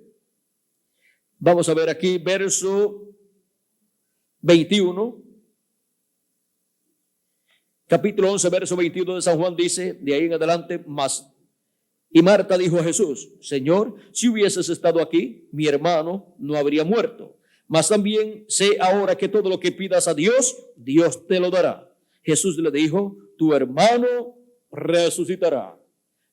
aquí, verso 21, capítulo 11, verso 21 de San Juan dice, de ahí en adelante, más. Y Marta dijo a Jesús, Señor, si hubieses estado aquí, mi hermano no habría muerto. Mas también sé ahora que todo lo que pidas a Dios, Dios te lo dará. Jesús le dijo, tu hermano resucitará.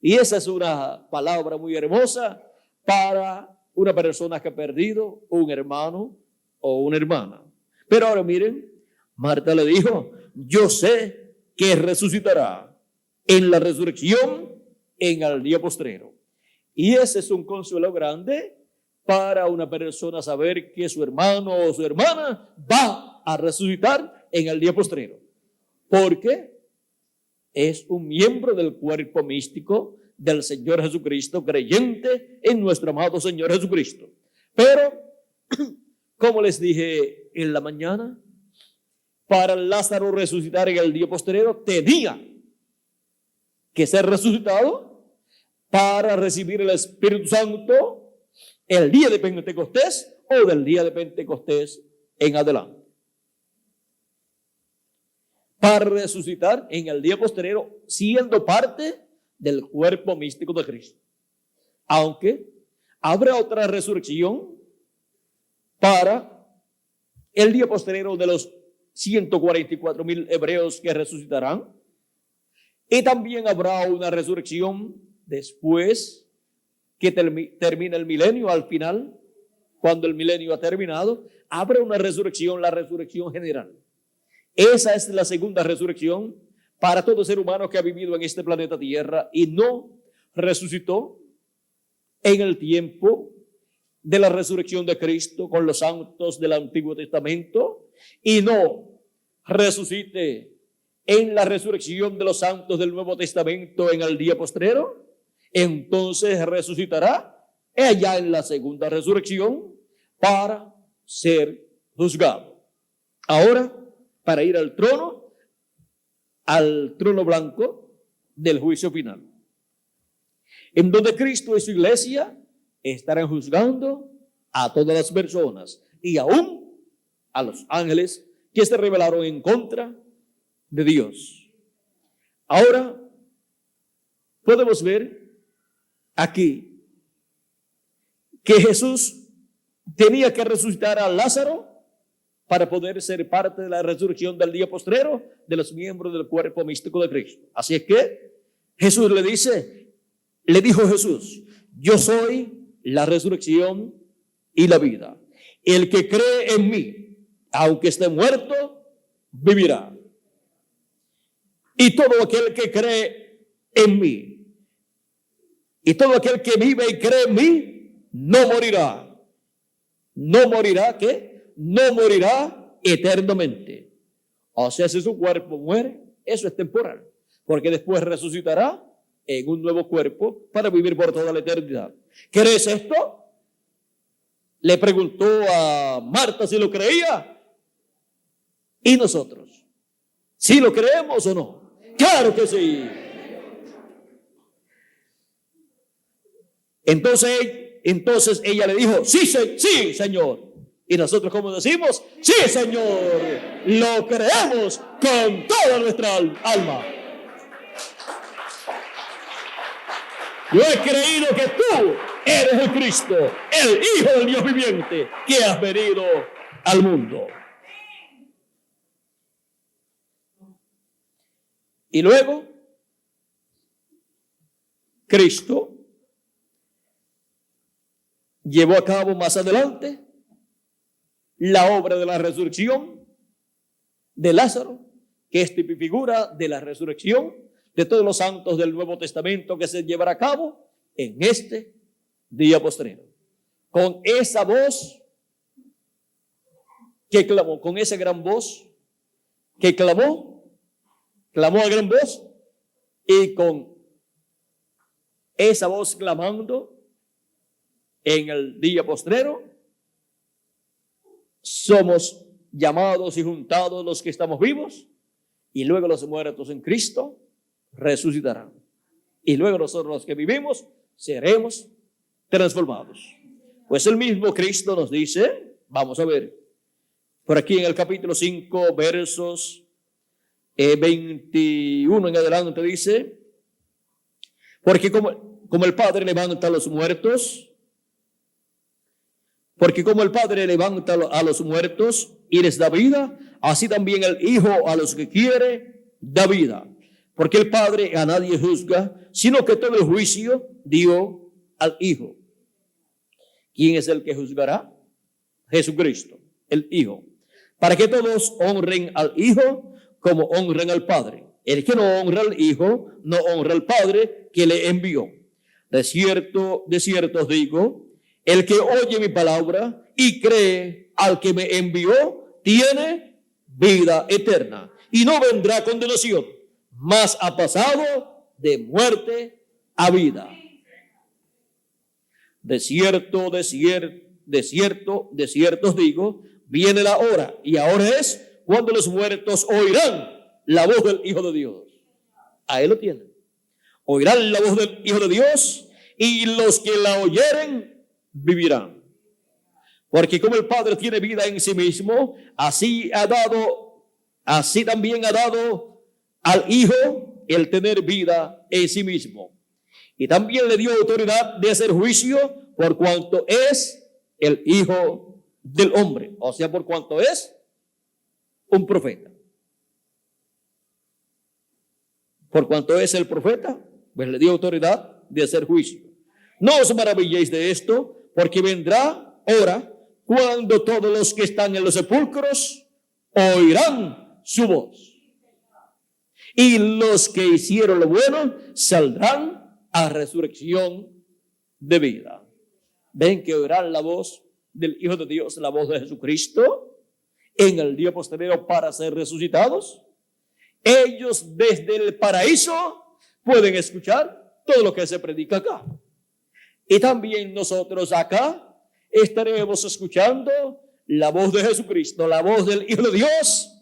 Y esa es una palabra muy hermosa para una persona que ha perdido un hermano o una hermana. Pero ahora miren, Marta le dijo, yo sé que resucitará en la resurrección en el día postrero. Y ese es un consuelo grande para una persona saber que su hermano o su hermana va a resucitar en el día postrero. Porque es un miembro del cuerpo místico del Señor Jesucristo, creyente en nuestro amado Señor Jesucristo. Pero, como les dije en la mañana, para Lázaro resucitar en el día postrero tenía que ser resucitado para recibir el Espíritu Santo el día de Pentecostés o del día de Pentecostés en adelante. Para resucitar en el día posterior, siendo parte del cuerpo místico de Cristo. Aunque habrá otra resurrección para el día posterior de los 144,000 hebreos que resucitarán. Y también habrá una resurrección después que termina el milenio, al final, cuando el milenio ha terminado, habrá una resurrección, la resurrección general. Esa es la segunda resurrección para todo ser humano que ha vivido en este planeta Tierra y no resucitó en el tiempo de la resurrección de Cristo con los santos del Antiguo Testamento y no resucite en la resurrección de los santos del Nuevo Testamento en el día postrero. Entonces resucitará ella en la segunda resurrección para ser juzgado. Ahora, para ir al trono blanco del juicio final, en donde Cristo y su iglesia estarán juzgando a todas las personas y aún a los ángeles que se rebelaron en contra de Dios. Ahora podemos ver aquí que Jesús tenía que resucitar a Lázaro para poder ser parte de la resurrección del día postrero de los miembros del cuerpo místico de Cristo. Así es que Jesús le dijo Jesús, yo soy la resurrección y la vida. El que cree en mí, aunque esté muerto, vivirá. Y todo aquel que cree en mí, y todo aquel que vive y cree en mí, no morirá. No morirá, ¿qué? No morirá eternamente. O sea, si su cuerpo muere, eso es temporal, porque después resucitará en un nuevo cuerpo para vivir por toda la eternidad. ¿Crees esto? Le preguntó a Marta si lo creía. ¿Y nosotros? ¿Sí lo creemos o no? ¡Claro que sí! Entonces ella le dijo, sí, sí, Señor. Y nosotros, ¿cómo decimos? Sí, Señor, lo creemos con toda nuestra alma. Yo he creído que tú eres el Cristo, el Hijo del Dios viviente, que has venido al mundo. Y luego, Cristo llevó a cabo más adelante la obra de la resurrección de Lázaro, que es tipo y figura de la resurrección de todos los santos del Nuevo Testamento que se llevará a cabo en este día postrero. Con esa voz que clamó, con esa gran voz que clamó a gran voz, y con esa voz clamando en el día postrero, somos llamados y juntados los que estamos vivos, y luego los muertos en Cristo resucitarán. Y luego nosotros los que vivimos seremos transformados. Pues el mismo Cristo nos dice, vamos a ver, por aquí en el capítulo 5, versos 21 en adelante dice, porque como el Padre levanta a los muertos, porque como el Padre levanta a los muertos y les da vida, así también el Hijo a los que quiere da vida. Porque el Padre a nadie juzga, sino que todo el juicio dio al Hijo. ¿Quién es el que juzgará? Jesucristo, el Hijo. Para que todos honren al Hijo como honran al Padre. El que no honra al Hijo, no honra al Padre que le envió. De cierto os digo, el que oye mi palabra y cree al que me envió, tiene vida eterna. Y no vendrá condenación, mas ha pasado de muerte a vida. De cierto os digo, viene la hora, y ahora es cuando los muertos oirán la voz del Hijo de Dios. Ahí lo tienen. Oirán la voz del Hijo de Dios, y los que la oyeren vivirán. Porque como el Padre tiene vida en sí mismo, así también ha dado al Hijo el tener vida en sí mismo. Y también le dio autoridad de hacer juicio por cuanto es el Hijo del Hombre. O sea, por cuanto es un profeta. Por cuanto es el profeta, pues le dio autoridad de hacer juicio. No os maravilléis de esto, porque vendrá hora cuando todos los que están en los sepulcros oirán su voz. Y los que hicieron lo bueno saldrán a resurrección de vida. Ven que oirán la voz del Hijo de Dios, la voz de Jesucristo, en el día posterior para ser resucitados. Ellos desde el paraíso pueden escuchar todo lo que se predica acá. Y también nosotros acá estaremos escuchando la voz de Jesucristo, la voz del Hijo de Dios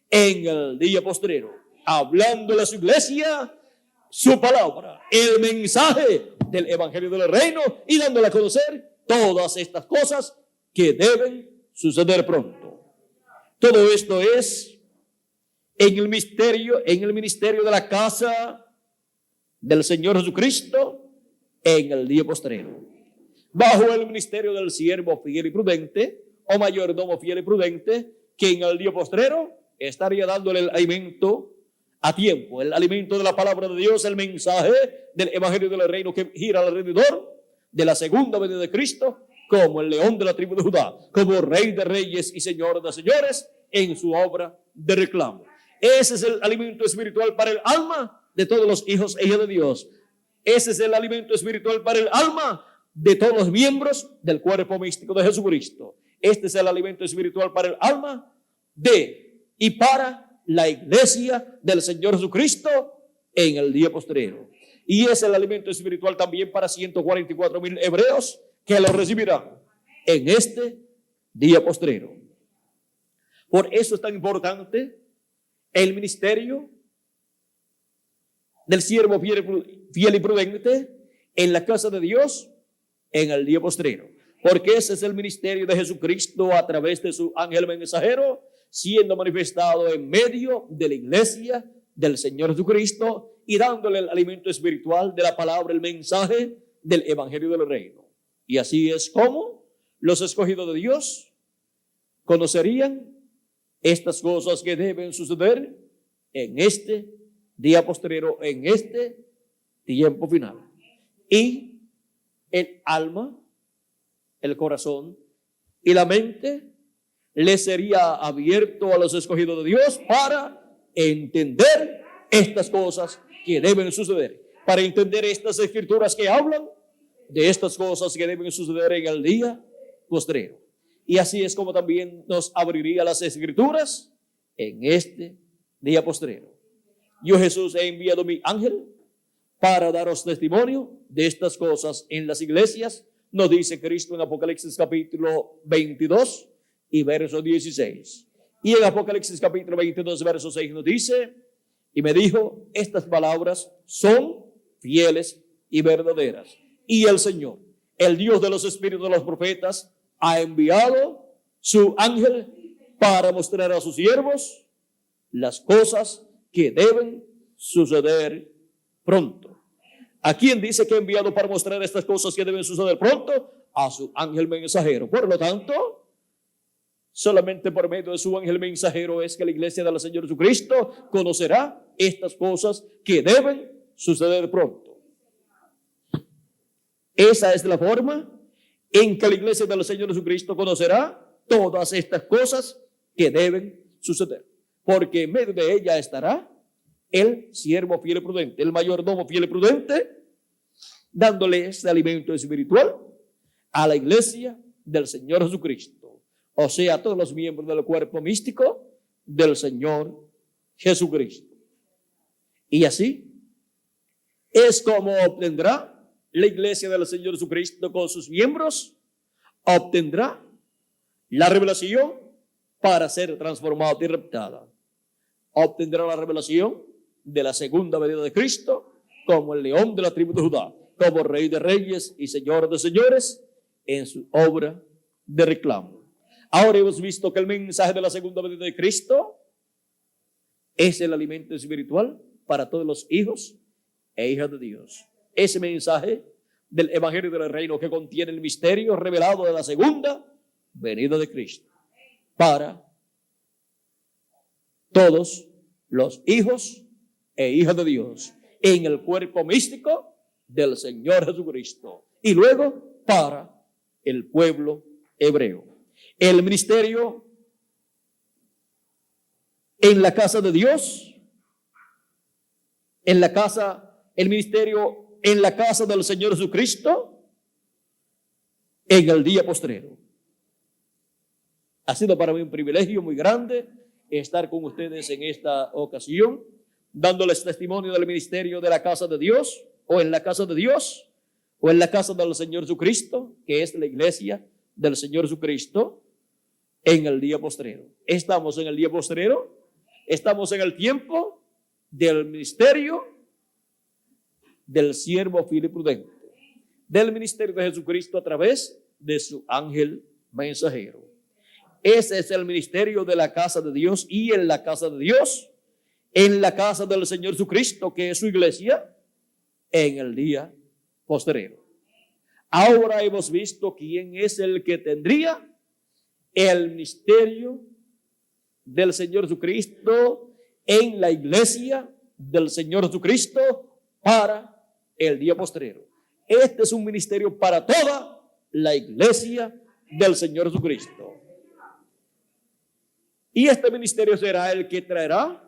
en el día postrero, hablándole a su iglesia su palabra, el mensaje del Evangelio del Reino, y dándole a conocer todas estas cosas que deben suceder pronto. Todo esto es en el ministerio de la casa del Señor Jesucristo en el día postrero, bajo el ministerio del siervo fiel y prudente, o mayordomo fiel y prudente, que en el día postrero estaría dándole el alimento a tiempo, el alimento de la palabra de Dios, el mensaje del Evangelio del Reino que gira alrededor de la segunda venida de Cristo, como el león de la tribu de Judá, como Rey de reyes y Señor de señores, en su obra de reclamo. Ese es el alimento espiritual para el alma de todos los hijos e hijas de Dios. Ese es el alimento espiritual para el alma de todos los miembros del cuerpo místico de Jesucristo. Este es el alimento espiritual para el alma de y para la iglesia del Señor Jesucristo en el día postrero. Y es el alimento espiritual también para 144,000 hebreos que lo recibirán en este día postrero. Por eso es tan importante el ministerio del siervo fiel y prudente en la casa de Dios en el día postrero. Porque ese es el ministerio de Jesucristo a través de su ángel mensajero, siendo manifestado en medio de la iglesia del Señor Jesucristo y dándole el alimento espiritual de la palabra, el mensaje del Evangelio del Reino. Y así es como los escogidos de Dios conocerían estas cosas que deben suceder en este día postrero, en este tiempo final. Y el alma, el corazón y la mente le sería abierto a los escogidos de Dios para entender estas cosas que deben suceder, para entender estas escrituras que hablan de estas cosas que deben suceder en el día postrero. Y así es como también nos abriría las escrituras en este día postrero. Yo, Jesús, he enviado mi ángel para daros testimonio de estas cosas en las iglesias, nos dice Cristo en Apocalipsis capítulo 22 y verso 16. Y en Apocalipsis capítulo 22, verso 6 nos dice, y me dijo, estas palabras son fieles y verdaderas. Y el Señor, el Dios de los espíritus de los profetas, ha enviado su ángel para mostrar a sus siervos las cosas que deben suceder pronto. ¿A quién dice que ha enviado para mostrar estas cosas que deben suceder pronto? A su ángel mensajero. Por lo tanto, solamente por medio de su ángel mensajero es que la iglesia del Señor Jesucristo conocerá estas cosas que deben suceder pronto. Esa es la forma en que la iglesia del Señor Jesucristo conocerá todas estas cosas que deben suceder. Porque en medio de ella estará el siervo fiel y prudente, el mayordomo fiel y prudente, dándole este alimento espiritual a la iglesia del Señor Jesucristo, o sea, a todos los miembros del cuerpo místico del Señor Jesucristo. Y así es como obtendrá la iglesia del Señor Jesucristo con sus miembros, obtendrá la revelación para ser transformada y raptada. Obtendrá la revelación de la segunda venida de Cristo como el león de la tribu de Judá, como rey de reyes y señor de señores en su obra de reclamo. Ahora hemos visto que el mensaje de la segunda venida de Cristo es el alimento espiritual para todos los hijos e hijas de Dios. Ese mensaje del evangelio del reino que contiene el misterio revelado de la segunda venida de Cristo para todos los hijos e hijas de Dios en el cuerpo místico del Señor Jesucristo y luego para el pueblo hebreo. El ministerio en la casa de Dios, el ministerio en la casa del Señor Jesucristo en el día postrero. Ha sido para mí un privilegio muy grande estar con ustedes en esta ocasión, dándoles testimonio del ministerio de la casa de Dios, o en la casa de Dios, o en la casa del Señor Jesucristo, que es la iglesia del Señor Jesucristo, en el día postrero. Estamos en el día postrero, estamos en el tiempo del ministerio del siervo fiel y prudente, del ministerio de Jesucristo a través de su ángel mensajero. Ese es el ministerio de la casa de Dios, y en la casa de Dios, en la casa del Señor Jesucristo, que es su iglesia, en el día postrero. Ahora hemos visto quién es el que tendría el ministerio del Señor Jesucristo en la iglesia del Señor Jesucristo para el día postrero. Este es un ministerio para toda la iglesia del Señor Jesucristo. Y este ministerio será el que traerá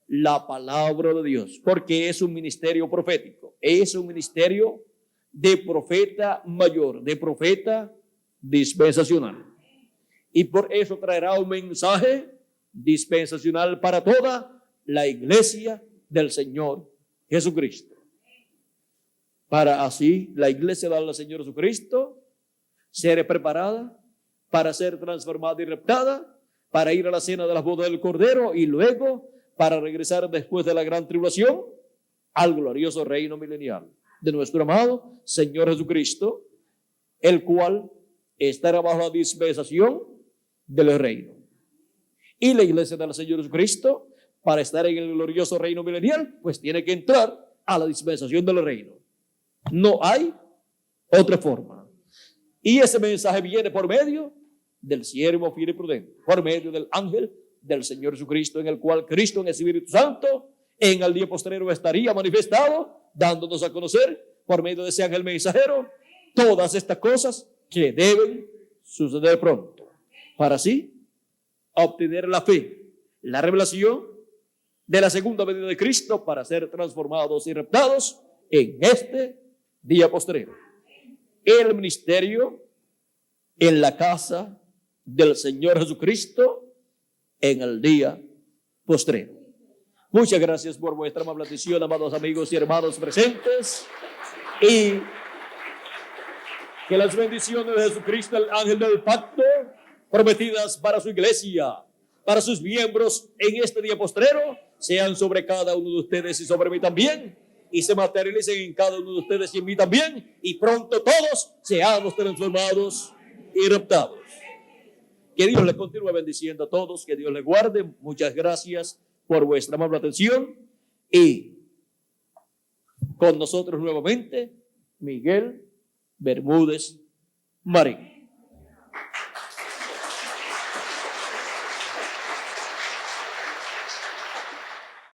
la palabra de Dios, porque es un ministerio profético, es un ministerio de profeta mayor, de profeta dispensacional. Y por eso traerá un mensaje dispensacional para toda la iglesia del Señor Jesucristo. Para así la iglesia del Señor Jesucristo ser preparada para ser transformada y raptada, para ir a la cena de las bodas del Cordero y luego para regresar después de la gran tribulación al glorioso reino milenial de nuestro amado Señor Jesucristo, el cual estará bajo la dispensación del reino. Y la iglesia del Señor Jesucristo, para estar en el glorioso reino milenial, pues tiene que entrar a la dispensación del reino. No hay otra forma. Y ese mensaje viene por medio del siervo fiel y prudente, por medio del ángel del Señor Jesucristo, en el cual Cristo en el Espíritu Santo en el día postrero estaría manifestado, dándonos a conocer por medio de ese ángel mensajero todas estas cosas que deben suceder pronto, para así obtener la fe, la revelación de la segunda venida de Cristo para ser transformados y raptados en este día postrero. El ministerio en la casa del Señor Jesucristo en el día postrero. Muchas gracias por vuestra amable atención, amados amigos y hermanos presentes, y que las bendiciones de Jesucristo, el ángel del pacto, prometidas para su iglesia, para sus miembros en este día postrero, sean sobre cada uno de ustedes y sobre mí también, y se materialicen en cada uno de ustedes y en mí también, y pronto todos seamos transformados y raptados. Que Dios les continúe bendiciendo a todos, que Dios les guarde. Muchas gracias por vuestra amable atención, y con nosotros nuevamente Miguel Bermúdez Marín.